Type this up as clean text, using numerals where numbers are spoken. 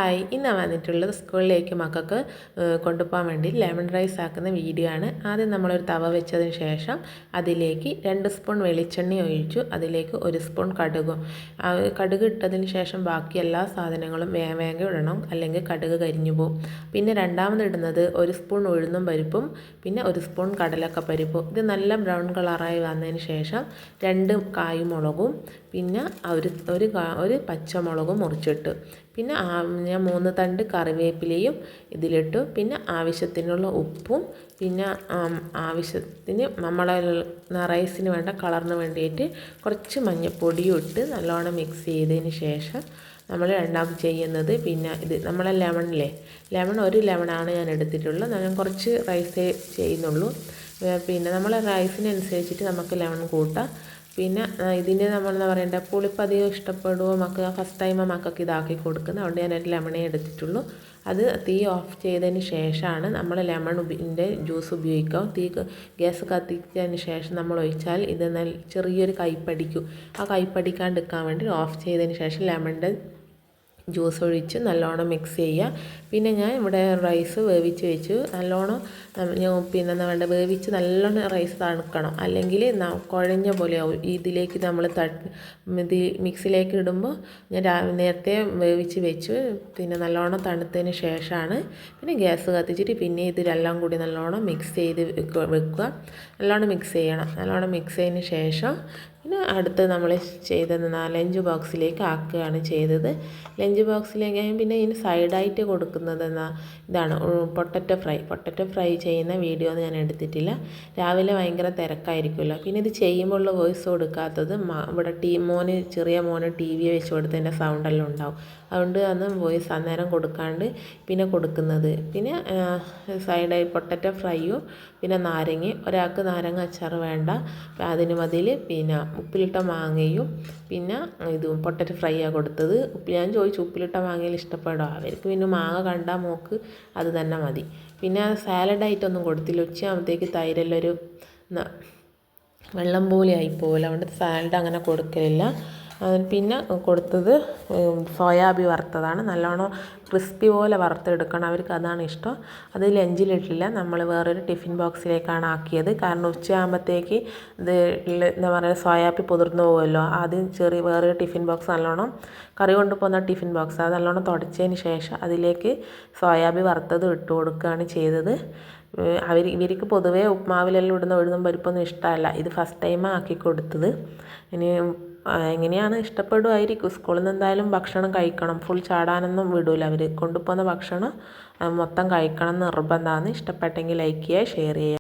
Hi, ഇന്ന് വന്നിട്ടുള്ളത് സ്കൂളിലേക്ക് മക്കൾക്ക് കൊണ്ടുപോകാൻ വേണ്ടി ലെമൺ റൈസ് ആക്കുന്ന വീഡിയോ ആണ്. ആദ്യം നമ്മളൊരു തവ വെച്ചതിന് ശേഷം അതിലേക്ക് 2 സ്പൂൺ വെളിച്ചെണ്ണ ഒഴിച്ചു. അതിലേക്ക് 1 സ്പൂൺ കടുകും. കടുക് ഇട്ടതിന് ശേഷം ബാക്കി എല്ലാ സാധനങ്ങളും വേഗം ഇടണം, അല്ലെങ്കിൽ കടുക് കരിഞ്ഞു പോകും. പിന്നെ രണ്ടാമത് ഇടുന്നത് 1 സ്പൂൺ ഉഴുന്നും പരിപ്പും പിന്നെ 1 സ്പൂൺ കടലക്കപ്പരിപ്പും. ഇത് നല്ല ബ്രൗൺ കളറായി വന്നതിന് ശേഷം 2 കായ്മുളകും പിന്നെ ഒരു പച്ചമുളകും മുറിച്ചിട്ടു. പിന്നെ ഞാൻ 3 തണ്ട് കറിവേപ്പിലയും ഇതിലിട്ടു. പിന്നെ ആവശ്യത്തിനുള്ള ഉപ്പും പിന്നെ ആവശ്യത്തിന് നമ്മളെ റൈസിന് വേണ്ട കളറിന് വേണ്ടിയിട്ട് കുറച്ച് മഞ്ഞൾപ്പൊടിയും ഇട്ട് നല്ലോണം മിക്സ് ചെയ്തതിന് ശേഷം നമ്മൾ രണ്ടാമത് ചെയ്യുന്നത് പിന്നെ ഇത് നമ്മളെ ലെമൺ 1 ലെമണാണ് ഞാൻ എടുത്തിട്ടുള്ളത്. ഞാൻ കുറച്ച് റൈസേ ചെയ്യുന്നുള്ളൂ. പിന്നെ നമ്മളെ റൈസിനനുസരിച്ചിട്ട് നമുക്ക് ലെമൺ കൂട്ടാം. പിന്നെ ഇതിൻ്റെ നമ്മൾ എന്താ പറയേണ്ട പുളിപ്പ് അധികം ഇഷ്ടപ്പെടുമോ മക്കൾ, ഫസ്റ്റ് ടൈം മക്കൾക്ക് ഇതാക്കി കൊടുക്കുന്നത്, അതുകൊണ്ട് ഞാൻ ഒരു ലെമണേ എടുത്തിട്ടുള്ളൂ. അത് തീ ഓഫ് ചെയ്തതിന് ശേഷമാണ് നമ്മൾ ലെമണിൻ്റെ ജ്യൂസ് ഉപയോഗിക്കുക. ഗ്യാസ് കത്തിച്ചതിന് ശേഷം നമ്മൾ ഒഴിച്ചാൽ ഇത് ചെറിയൊരു കയ്പ്പടിക്കും. ആ കയ്പ്പടിക്കാണ്ടിരിക്കാൻ വേണ്ടി ഓഫ് ചെയ്തതിന് ശേഷം ലെമണിൻ്റെ ജ്യൂസ് ഒഴിച്ച് നല്ലോണം മിക്സ് ചെയ്യുക. പിന്നെ ഞാൻ ഇവിടെ റൈസ് വേവിച്ച് വെച്ചു. നല്ലോണം പിന്നെ എന്താ വേണ്ട വേവിച്ച് നല്ലോണം റൈസ് തണുക്കണം, അല്ലെങ്കിൽ കുഴഞ്ഞ പോലെയാവും. ഇതിലേക്ക് നമ്മൾ ഇത് മിക്സിലേക്ക് ഇടുമ്പോൾ ഞാൻ നേരത്തെ വേവിച്ച് വെച്ചു. പിന്നെ നല്ലോണം തണുത്തതിന് ശേഷമാണ് പിന്നെ ഗ്യാസ് കത്തിച്ചിട്ട് പിന്നെ ഇതിലെല്ലാം കൂടി നല്ലോണം മിക്സ് ചെയ്ത് വെക്കുക. നല്ലോണം മിക്സ് ചെയ്യണം. നല്ലോണം മിക്സ് ചെയ്തതിന് ശേഷം പിന്നെ അടുത്ത് നമ്മൾ ചെയ്തത് ലഞ്ച് ബോക്സിലേക്ക് ആക്കുകയാണ് ചെയ്തത്. ലഞ്ച് ബോക്സിലേക്ക് പിന്നെ ഇതിന് സൈഡായിട്ട് കൊടുക്കുന്നത് ഇതാണ് പൊട്ടറ്റോ ഫ്രൈ ചെയ്യുന്ന വീഡിയോ ഒന്നും ഞാൻ എടുത്തിട്ടില്ല. രാവിലെ ഭയങ്കര തിരക്കായിരിക്കുമല്ലോ. പിന്നെ ഇത് ചെയ്യുമ്പോഴുള്ള വോയിസ് കൊടുക്കാത്തത് ഇവിടെ ചെറിയ മോന് TV വെച്ച് കൊടുത്തതിൻ്റെ സൗണ്ടെല്ലാം ഉണ്ടാവും. അതുകൊണ്ട് അന്ന് വോയിസ് അന്നേരം കൊടുക്കാണ്ട് പിന്നെ കൊടുക്കുന്നത്. പിന്നെ സൈഡായി പൊട്ടറ്റോ ഫ്രൈയും പിന്നെ നാരങ്ങയും, ഒരാൾക്ക് നാരങ്ങ അച്ചാർ വേണ്ട അതിന് മതിൽ പിന്നെ ഉപ്പിലിട്ട മാങ്ങയും പിന്നെ ഇതും പൊട്ടറ്റോ ഫ്രൈയാണ് കൊടുത്തത്. ഞാൻ ചോദിച്ചു ഉപ്പിലിട്ട മാങ്ങയിൽ ഇഷ്ടപ്പെടുമോ, അവർക്ക് പിന്നെ മാങ്ങ കണ്ടാൽ മോക്ക് അത് തന്നെ മതി. പിന്നെ സാലഡായിട്ടൊന്നും കൊടുത്തില്ല. ഉച്ചയാകുമ്പോഴത്തേക്ക് തൈരെല്ലൊരു വെള്ളം പോലെ ആയിപ്പോവില്ല, അതുകൊണ്ട് സാലഡ് അങ്ങനെ കൊടുക്കലില്ല. പിന്നെ കൊടുത്തത് സോയാബീൻ വറുത്തതാണ്. നല്ലോണം ക്രിസ്പി പോലെ വറുത്തെടുക്കണം, അവർക്ക് അതാണ് ഇഷ്ടം. അത് ലഞ്ചിലിട്ടില്ല, നമ്മൾ വേറൊരു ടിഫിൻ ബോക്സിലേക്കാണ് ആക്കിയത്. കാരണം ഉച്ചയാകുമ്പോഴത്തേക്ക് ഇത് എന്താ പറയുക സോയാബീൻ പുതിർന്നു പോകുമല്ലോ. ആദ്യം വേറൊരു ടിഫിൻ ബോക്സ് നല്ലോണം കറി കൊണ്ടുപോകുന്ന ടിഫിൻ ബോക്സ് അത് നല്ലോണം തുടച്ചതിന് ശേഷം അതിലേക്ക് സോയാബീൻ വറുത്തത് ഇട്ട് കൊടുക്കുകയാണ് ചെയ്തത്. ഇവർക്ക് പൊതുവേ ഉപ്മാവിലെല്ലാം ഇടുന്ന ഉഴുന്നും പരിപ്പൊന്നും ഇഷ്ടമല്ല. ഇത് ഫസ്റ്റ് ടൈമാണ് ആക്കി കൊടുത്തത്. ഇനി എങ്ങനെയാണ് ഇഷ്ടപ്പെടുമായിരിക്കും. സ്കൂളിൽ നിന്ന് എന്തായാലും ഭക്ഷണം കഴിക്കണം, ഫുൾ ചാടാനൊന്നും വിടില്ല. അവർ കൊണ്ടുപോകുന്ന ഭക്ഷണം മൊത്തം കഴിക്കണം നിർബന്ധമാണ്. ഇഷ്ടപ്പെട്ടെങ്കിൽ ലൈക്ക് ചെയ്യുക, ഷെയർ ചെയ്യുക.